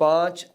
5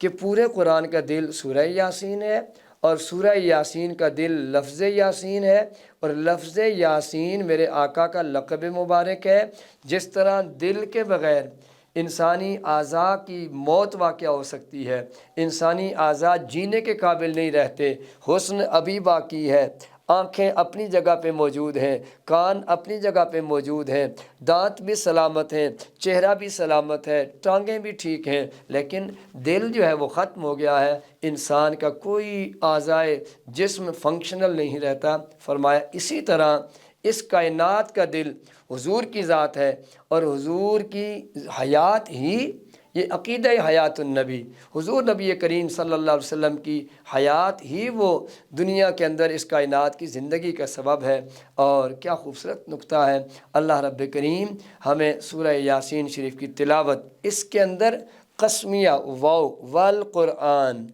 کہ پورے قرآن کا دل سورہ یاسین ہے، اور سورہ یاسین کا دل لفظ یاسین ہے، اور لفظ یاسین میرے آقا کا لقب مبارک ہے۔ جس طرح دل کے بغیر انسانی اعضاء کی موت واقع ہو سکتی ہے، انسانی اعضاء جینے کے قابل نہیں رہتے، حسن ابھی باقی ہے، آنکھیں اپنی جگہ پہ موجود ہیں، کان اپنی جگہ پہ موجود ہیں، دانت بھی سلامت ہیں، چہرہ بھی سلامت ہے، ٹانگیں بھی ٹھیک ہیں، لیکن دل جو ہے وہ ختم ہو گیا ہے، انسان کا کوئی اعضائے جسم فنکشنل نہیں رہتا۔ فرمایا اسی طرح اس کائنات کا دل حضور کی ذات ہے، اور حضور کی حیات ہی، یہ عقیدہ حیات النبی، حضور نبی کریم صلی اللہ علیہ وسلم کی حیات ہی وہ دنیا کے اندر اس کائنات کی زندگی کا سبب ہے۔ اور کیا خوبصورت نقطہ ہے، اللہ رب کریم ہمیں سورہ یاسین شریف کی تلاوت، اس کے اندر قسمیہ واو والقرآن،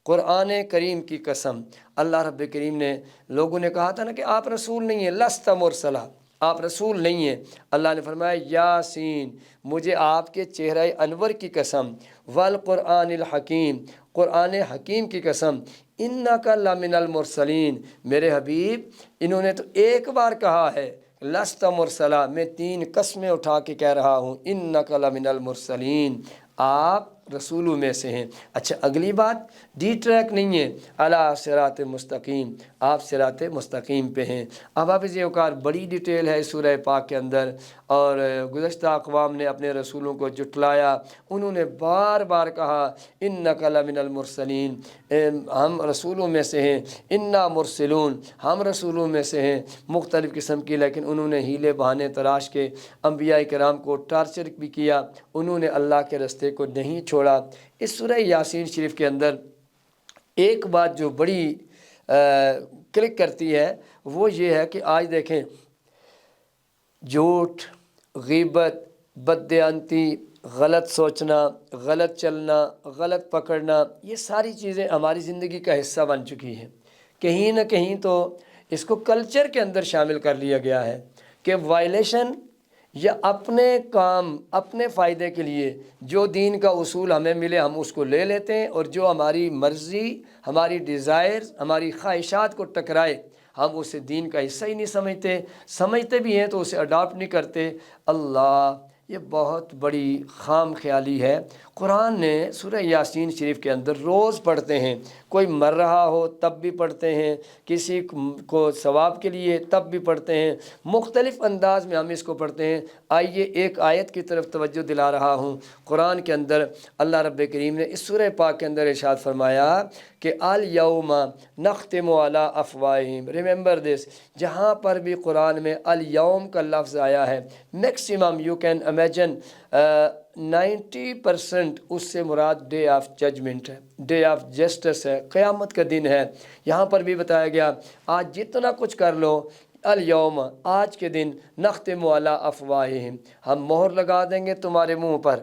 قرآن کریم کی قسم، اللہ رب کریم نے، لوگوں نے کہا تھا نا کہ آپ رسول نہیں ہیں، لست مرسلہ، آپ رسول نہیں ہیں، اللہ نے فرمایا یاسین، مجھے آپ کے چہرہ انور کی قسم، والقرآن الحکیم، قرآن حکیم کی قسم، انک لمن المرسلین، میرے حبیب انہوں نے تو ایک بار کہا ہے لست مرسلہ، میں 3 قسمیں اٹھا کے کہہ رہا ہوں، انک لمن المرسلین، آپ رسولوں میں سے ہیں۔ اچھا اگلی بات، ڈی ٹریک نہیں ہے، علی صراط مستقیم، آپ صراط مستقیم پہ ہیں۔ اب آپ یہ اوقات بڑی ڈیٹیل ہے سورہ پاک کے اندر، اور گزشتہ اقوام نے اپنے رسولوں کو جٹلایا، انہوں نے بار بار کہا انک لمن المرسلین، ہم رسولوں میں سے ہیں، انا مرسلون، ہم رسولوں میں سے ہیں، مختلف قسم کی، لیکن انہوں نے ہیلے بہانے تراش کے انبیاء کرام کو ٹارچر بھی کیا، انہوں نے اللہ کے رستے کو نہیں چھوڑا۔ اس سورہ یاسین شریف کے اندر ایک بات جو بڑی کلک کرتی ہے وہ یہ ہے کہ آج دیکھیں، جھوٹ، غیبت، بددیانتی، غلط سوچنا، غلط چلنا، غلط پکڑنا، یہ ساری چیزیں ہماری زندگی کا حصہ بن چکی ہیں۔ کہیں نہ کہیں تو اس کو کلچر کے اندر شامل کر لیا گیا ہے کہ وائلیشن یا اپنے کام، اپنے فائدے کے لیے جو دین کا اصول ہمیں ملے ہم اس کو لے لیتے ہیں، اور جو ہماری مرضی، ہماری ڈیزائرز، ہماری خواہشات کو ٹکرائے ہم اسے دین کا حصہ ہی نہیں سمجھتے بھی ہیں تو اسے اڈاپٹ نہیں کرتے۔ اللہ، یہ بہت بڑی خام خیالی ہے۔ قرآن نے سورہ یاسین شریف کے اندر روز پڑھتے ہیں، کوئی مر رہا ہو تب بھی پڑھتے ہیں، کسی کو ثواب کے لیے تب بھی پڑھتے ہیں، مختلف انداز میں ہم اس کو پڑھتے ہیں۔ آئیے ایک آیت کی طرف توجہ دلا رہا ہوں، قرآن کے اندر اللہ رب کریم نے اس سورہ پاک کے اندر ارشاد فرمایا کہ الیوم نختم علی افواہہم، ریممبر دس، جہاں پر بھی قرآن میں الیوم کا لفظ آیا ہے، میکسیمم یو کین امیجن 90% اس سے مراد ڈے آف ججمنٹ ہے، ڈے آف جسٹس ہے، قیامت کا دن ہے۔ یہاں پر بھی بتایا گیا آج جتنا کچھ کر لو، الیوم، آج کے دن، نختم علی افواہہم، ہم مہر لگا دیں گے تمہارے منہ پر،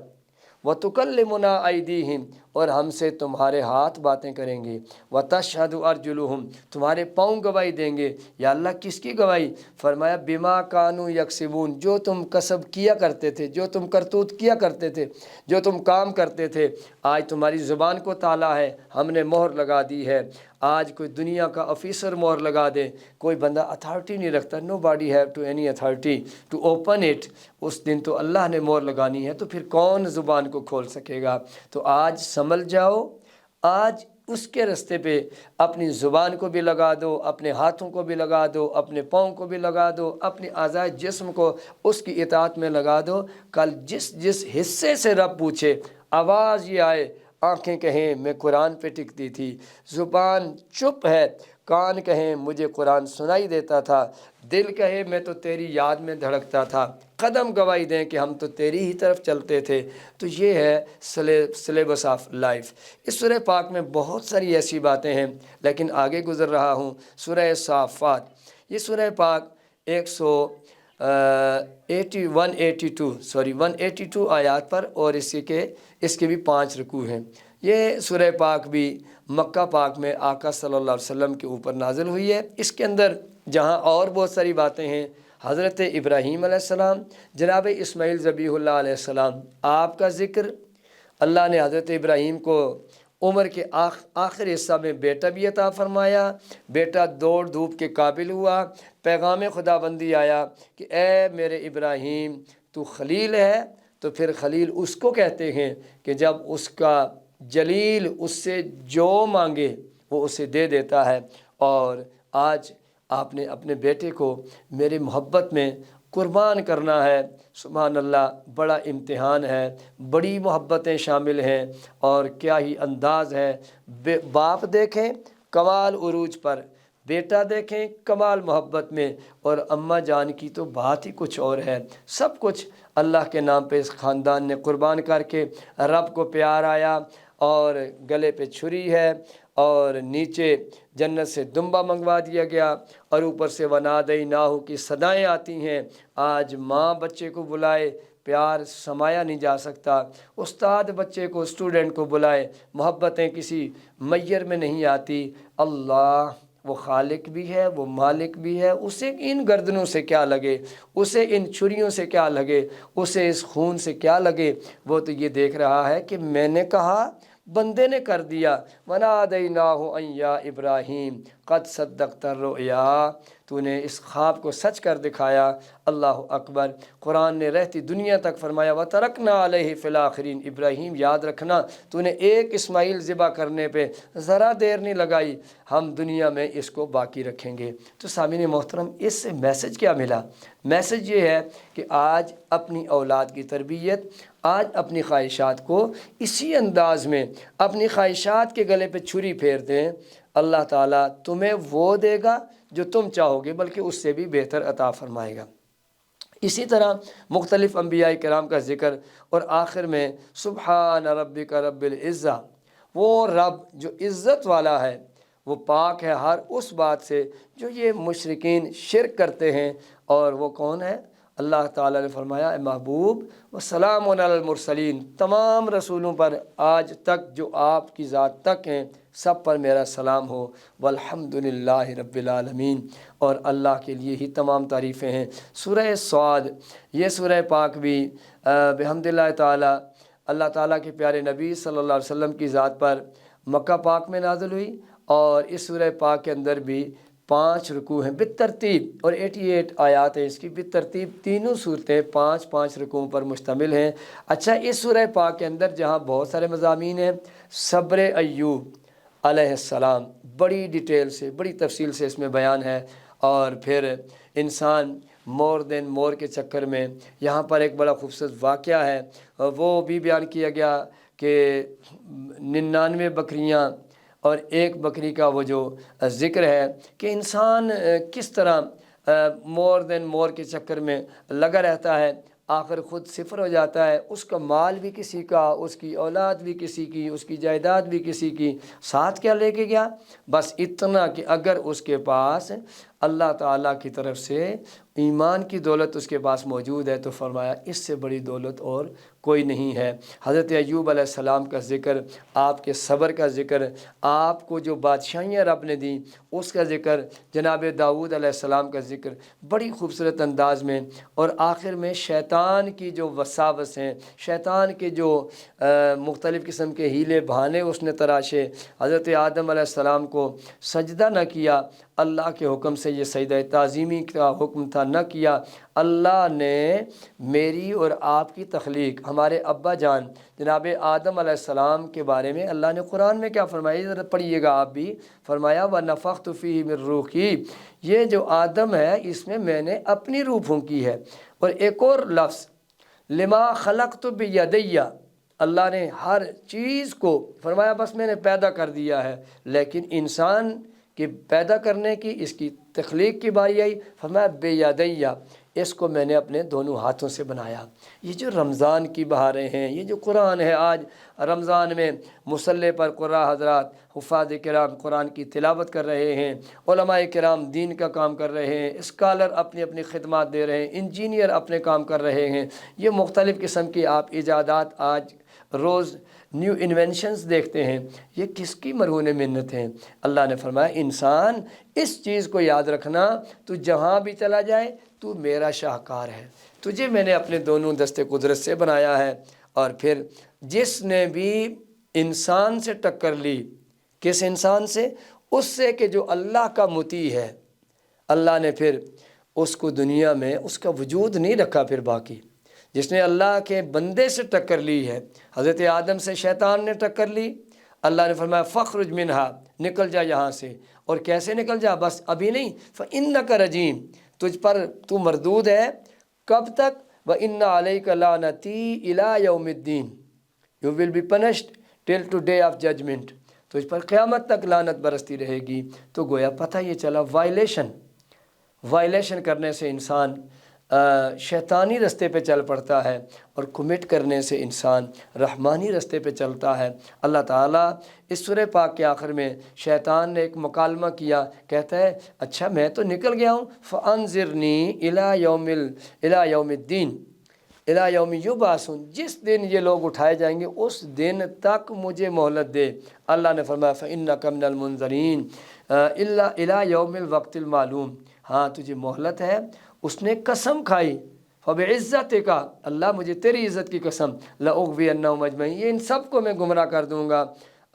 وَتُكَلِّمُنَا أَيْدِيهِمْ، اور ہم سے تمہارے ہاتھ باتیں کریں گے، وَتَشْهَدُ أَرْجُلُهُمْ، تمہارے پاؤں گواہی دیں گے۔ یا اللہ کس کی گواہی؟ فرمایا بِمَا كَانُوا يَكْسِبُونَ، جو تم کسب کیا کرتے تھے، جو تم کرتوت کیا کرتے تھے، جو تم کام کرتے تھے، آج تمہاری زبان کو تالا ہے، ہم نے مہر لگا دی ہے۔ آج کوئی دنیا کا آفیسر مہر لگا دے، کوئی بندہ اتھارٹی نہیں رکھتا، nobody have to any authority to open it, اس دن تو اللہ نے مہر لگانی ہے، تو پھر کون زبان کو کھول سکے گا؟ تو آج سنبھل جاؤ، آج اس کے رستے پہ اپنی زبان کو بھی لگا دو، اپنے ہاتھوں کو بھی لگا دو، اپنے پاؤں کو بھی لگا دو، اپنے اعضائے جسم کو اس کی اطاعت میں لگا دو۔ کل جس حصے سے رب پوچھے، آواز یہ آئے، آنکھیں کہیں میں قرآن پہ ٹکتی تھی، زبان چپ ہے، کان کہیں مجھے قرآن سنائی دیتا تھا، دل کہے میں تو تیری یاد میں دھڑکتا تھا، قدم گواہی دیں کہ ہم تو تیری ہی طرف چلتے تھے۔ تو یہ ہے سلیبس آف لائف۔ اس سورہ پاک میں بہت ساری ایسی باتیں ہیں، لیکن آگے گزر رہا ہوں۔ سورہ صافات، یہ سورہ پاک 182 آیات پر، اور اس کے بھی 5 رکوع ہیں۔ یہ سورہ پاک بھی مکہ پاک میں آقا صلی اللہ علیہ وسلم کے اوپر نازل ہوئی ہے۔ اس کے اندر جہاں اور بہت ساری باتیں ہیں، حضرت ابراہیم علیہ السلام، جناب اسماعیل ذبیح اللہ علیہ السلام، آپ کا ذکر، اللہ نے حضرت ابراہیم کو عمر کے آخر حصہ میں بیٹا بھی عطا فرمایا۔ بیٹا دوڑ دھوپ کے قابل ہوا، پیغام خدا بندی آیا کہ اے میرے ابراہیم تو خلیل ہے۔ تو پھر خلیل اس کو کہتے ہیں کہ جب اس کا جلیل اس سے جو مانگے وہ اسے دے دیتا ہے۔ اور آج آپ نے اپنے بیٹے کو میری محبت میں قربان کرنا ہے۔ سبحان اللہ، بڑا امتحان ہے، بڑی محبتیں شامل ہیں، اور کیا ہی انداز ہے۔ باپ دیکھیں کمال عروج پر، بیٹا دیکھیں کمال محبت میں، اور اماں جان کی تو بات ہی کچھ اور ہے۔ سب کچھ اللہ کے نام پہ اس خاندان نے قربان کر کے رب کو پیار آیا، اور گلے پہ چھری ہے، اور نیچے جنت سے دمبا منگوا دیا گیا، اور اوپر سے ونادیناہ کی صدائیں آتی ہیں۔ آج ماں بچے کو بلائے، پیار سمایا نہیں جا سکتا۔ استاد بچے کو، اسٹوڈنٹ کو بلائے، محبتیں کسی میسر میں نہیں آتی۔ اللہ وہ خالق بھی ہے، وہ مالک بھی ہے، اسے ان گردنوں سے کیا لگے، اسے ان چھریوں سے کیا لگے، اسے اس خون سے کیا لگے۔ وہ تو یہ دیکھ رہا ہے کہ میں نے کہا، بندے نے کر دیا۔ وَنَادَيْنَاهُ أَن يَا إِبْرَاهِيمُ قَدْ صَدَّقْتَ الرُّؤْيَا، تو نے اس خواب کو سچ کر دکھایا۔ اللہ اکبر۔ قرآن نے رہتی دنیا تک فرمایا وَتَرَكْنَا عَلَيْهِ فِي الْآخِرِينَ، ابراہیم یاد رکھنا تو نے ایک اسماعیل ذبح کرنے پہ ذرا دیر نہیں لگائی، ہم دنیا میں اس کو باقی رکھیں گے۔ تو سامعین محترم، اس سے میسج کیا ملا؟ میسج یہ ہے کہ آج اپنی اولاد کی تربیت، آج اپنی خواہشات کو اسی انداز میں اپنی خواہشات کے گلے پہ چھری پھیر دیں، اللہ تعالیٰ تمہیں وہ دے گا جو تم چاہو گے، بلکہ اس سے بھی بہتر عطا فرمائے گا۔ اسی طرح مختلف انبیاء کرام کا ذکر، اور آخر میں سبحان ربک رب العزہ، وہ رب جو عزت والا ہے، وہ پاک ہے ہر اس بات سے جو یہ مشرکین شرک کرتے ہیں۔ اور وہ کون ہے؟ اللہ تعالیٰ نے فرمایا اے محبوب وسلام علی المرسلین، تمام رسولوں پر آج تک جو آپ کی ذات تک ہیں سب پر میرا سلام ہو، والحمد للہ رب العالمین، اور اللہ کے لیے ہی تمام تعریفیں ہیں۔ سورہ صاد، یہ سورہ پاک بھی بحمد اللہ تعالیٰ اللہ تعالیٰ کے پیارے نبی صلی اللہ علیہ وسلم کی ذات پر مکہ پاک میں نازل ہوئی، اور اس سورہ پاک کے اندر بھی 5 رکوع ہیں بالترتیب، اور 88 آیات ہیں اس کی بالترتیب۔ تینوں صورتیں 5 رکوعوں پر مشتمل ہیں۔ اچھا، اس سورہ پاک کے اندر جہاں بہت سارے مضامین ہیں، صبر ایوب علیہ السلام بڑی ڈیٹیل سے، بڑی تفصیل سے اس میں بیان ہے، اور پھر انسان مور دین مور کے چکر میں یہاں پر ایک بڑا خوبصورت واقعہ ہے، وہ بھی بیان کیا گیا کہ 99 بکریاں اور ایک بکری کا وہ جو ذکر ہے کہ انسان کس طرح مور دین مور کے چکر میں لگا رہتا ہے، آخر خود صفر ہو جاتا ہے، اس کا مال بھی کسی کا، اس کی اولاد بھی کسی کی، اس کی جائیداد بھی کسی کی، ساتھ کیا لے کے گیا؟ بس اتنا کہ اگر اس کے پاس اللہ تعالیٰ کی طرف سے ایمان کی دولت اس کے پاس موجود ہے تو فرمایا اس سے بڑی دولت اور کوئی نہیں ہے۔ حضرت ایوب علیہ السلام کا ذکر، آپ کے صبر کا ذکر، آپ کو جو بادشاہیاں رب نے دیں اس کا ذکر، جناب داؤد علیہ السلام کا ذکر بڑی خوبصورت انداز میں، اور آخر میں شیطان کی جو وساوس ہیں، شیطان کے جو مختلف قسم کے ہیلے بہانے اس نے تراشے، حضرت آدم علیہ السلام کو سجدہ نہ کیا، اللہ کے حکم سے یہ سجدہ تعظیمی کا حکم تھا، نہ کیا۔ اللہ نے میری اور آپ کی تخلیق، ہمارے ابا جان جناب آدم علیہ السلام کے بارے میں اللہ نے قرآن میں کیا فرمایا، ذرا پڑھیے گا آپ بھی، فرمایا وَنَفَخْتُ فِيهِ مِن رُّوحِي، یہ جو آدم ہے اس میں میں نے اپنی روح پھونکی ہے۔ اور ایک اور لفظ لِمَا خَلَقْتُ بِيَدَيَّ، اللہ نے ہر چیز کو فرمایا بس میں نے پیدا کر دیا ہے، لیکن انسان کہ پیدا کرنے کی، اس کی تخلیق کی باری آئی، فرمایا بے یدیہ، اس کو میں نے اپنے دونوں ہاتھوں سے بنایا۔ یہ جو رمضان کی بہاریں ہیں، یہ جو قرآن ہے، آج رمضان میں مصلی پر قراء حضرات، حفاظ کرام قرآن کی تلاوت کر رہے ہیں، علماء کرام دین کا کام کر رہے ہیں، اسکالر اپنی اپنی خدمات دے رہے ہیں، انجینئر اپنے کام کر رہے ہیں، یہ مختلف قسم کی آپ ایجادات آج روز نیو انوینشنز دیکھتے ہیں، یہ کس کی مرہون منت ہیں؟ اللہ نے فرمایا انسان اس چیز کو یاد رکھنا، تو جہاں بھی چلا جائے تو میرا شاہکار ہے، تجھے میں نے اپنے دونوں دستے قدرت سے بنایا ہے۔ اور پھر جس نے بھی انسان سے ٹکر لی. کس انسان سے؟ اس سے کہ جو اللہ کا مطیع ہے. اللہ نے پھر اس کو دنیا میں اس کا وجود نہیں رکھا. پھر باقی جس نے اللہ کے بندے سے ٹکر لی ہے، حضرت آدم سے شیطان نے ٹکر لی. اللہ نے فرمایا فخرج منہا، نکل جا یہاں سے. اور کیسے نکل جا؟ بس ابھی نہیں، فإنک رجیم، تجھ پر تو مردود ہے. کب تک؟ وإن علیک لعنتی الی یوم الدین، you will be punished till to day of judgement, تجھ پر قیامت تک لعنت برستی رہے گی. تو گویا پتہ یہ چلا وائلیشن کرنے سے انسان شیطانی رستے پہ چل پڑتا ہے، اور کمٹ کرنے سے انسان رحمانی رستے پہ چلتا ہے. اللہ تعالیٰ اس سورہ پاک کے آخر میں شیطان نے ایک مکالمہ کیا، کہتا ہے اچھا میں تو نکل گیا ہوں، فَأَنذِرْنِي إِلَى يَوْمِ الدِّينِ إِلَى يَوْمِ يُبْعَثُونَ، جس دن یہ لوگ اٹھائے جائیں گے اس دن تک مجھے مہلت دے. اللہ نے فرمایا فَإِنَّكَ مِنَ الْمُنذَرِينَ إِلَى يَوْمِ الْوَقْتِ الْمَعْلُومِ، ہاں تجھے مہلت ہے. اس نے قسم کھائی، فَبِعِزَّتِكَ، اللہ مجھے تیری عزت کی قسم، لَأُغْوِيَنَّهُمْ أَجْمَعِينَ، یہ ان سب کو میں گمراہ کر دوں گا.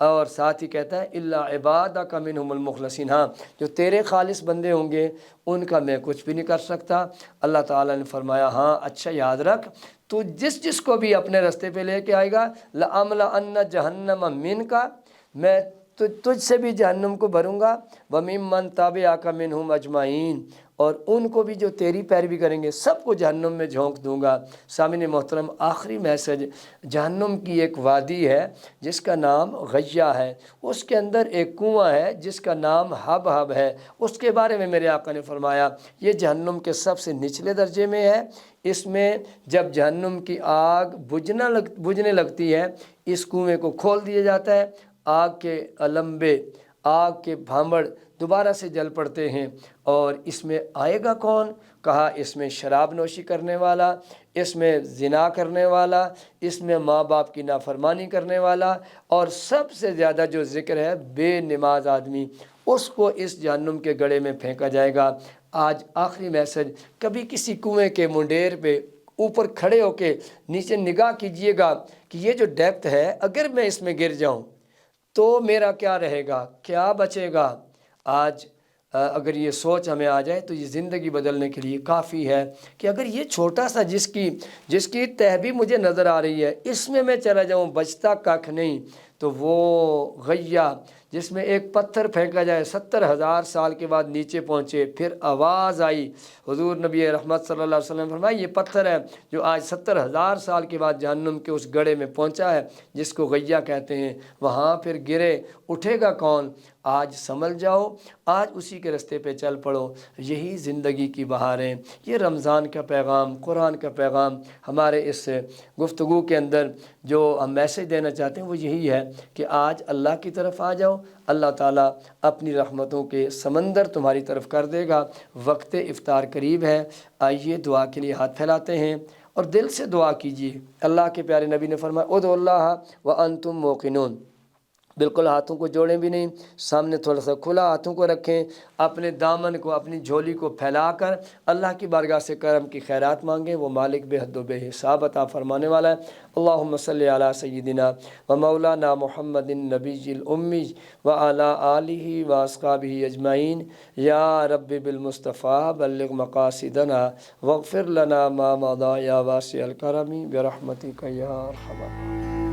اور ساتھ ہی کہتا ہے إِلَّا عِبَادَكَ مِنْهُمُ الْمُخْلَصِينَ، ہاں جو تیرے خالص بندے ہوں گے ان کا میں کچھ بھی نہیں کر سکتا. اللہ تعالیٰ نے فرمایا ہاں اچھا یاد رکھ، تو جس کو بھی اپنے رستے پہ لے کے آئے گا، لَأَمْلَأَنَّ جَهَنَّمَ مِنْكَ، میں تجھ سے بھی جہنم کو بھروں گا، وَمِمَّن تَبِعَكَ مِنْهُمْ أَجْمَعِينَ، اور ان کو بھی جو تیری پیروی کریں گے سب کو جہنم میں جھونک دوں گا. سامعین محترم، آخری میسج، جہنم کی ایک وادی ہے جس کا نام غیہ ہے، اس کے اندر ایک کنواں ہے جس کا نام حب ہے. اس کے بارے میں میرے آقا نے فرمایا یہ جہنم کے سب سے نچلے درجے میں ہے. اس میں جب جہنم کی آگ بجھنے لگتی ہے، اس کنویں کو کھول دیا جاتا ہے، آگ کے لمبے، آگ کے بھانبڑ دوبارہ سے جل پڑتے ہیں. اور اس میں آئے گا کون؟ کہا اس میں شراب نوشی کرنے والا، اس میں زنا کرنے والا، اس میں ماں باپ کی نافرمانی کرنے والا، اور سب سے زیادہ جو ذکر ہے بے نماز آدمی، اس کو اس جہنم کے گڑھے میں پھینکا جائے گا. آج آخری میسج، کبھی کسی کنویں کے منڈیر پہ اوپر کھڑے ہو کے نیچے نگاہ کیجئے گا کہ یہ جو ڈیپتھ ہے، اگر میں اس میں گر جاؤں تو میرا کیا رہے گا، کیا بچے گا. آج اگر یہ سوچ ہمیں آ جائے تو یہ زندگی بدلنے کے لیے کافی ہے کہ اگر یہ چھوٹا سا جس کی تہ بھی مجھے نظر آ رہی ہے، اس میں چلا جاؤں، بچتا کھ نہیں. تو وہ غیہ جس میں ایک پتھر پھینکا جائے 70,000 سال کے بعد نیچے پہنچے، پھر آواز آئی، حضور نبی رحمت صلی اللہ علیہ وسلم فرمایا یہ پتھر ہے جو آج 70,000 سال کے بعد جہنم کے اس گڑھے میں پہنچا ہے جس کو غیہ کہتے ہیں. وہاں پھر گرے، اٹھے گا کون؟ آج سنبھل جاؤ، آج اسی کے رستے پہ چل پڑو. یہی زندگی کی بہاریں، یہ رمضان کا پیغام، قرآن کا پیغام، ہمارے اس گفتگو کے اندر جو ہم میسج دینا چاہتے ہیں وہ یہی ہے کہ آج اللہ کی طرف آ جاؤ. اللہ تعالیٰ اپنی رحمتوں کے سمندر تمہاری طرف کر دے گا. وقت افطار قریب ہے، آئیے دعا کے لیے ہاتھ پھیلاتے ہیں اور دل سے دعا کیجیے. اللہ کے پیارے نبی نے فرمایا ادعوا اللہ وانتم موقنون، بالکل ہاتھوں کو جوڑیں بھی نہیں، سامنے تھوڑا سا کھلا ہاتھوں کو رکھیں، اپنے دامن کو، اپنی جھولی کو پھیلا کر اللہ کی بارگاہ سے کرم کی خیرات مانگیں. وہ مالک بے حد و بے حساب عطا فرمانے والا ہے. اللہم صلی علی سیدنا و مولانا محمد النبی الامی و علی آلہ و اصحابہ اجمعین. یا رب بالمصطفیٰ بلغ مقاصدنا واغفر لنا ما مضی یا واسع الکرم برحمتک یا ارحم الراحمین.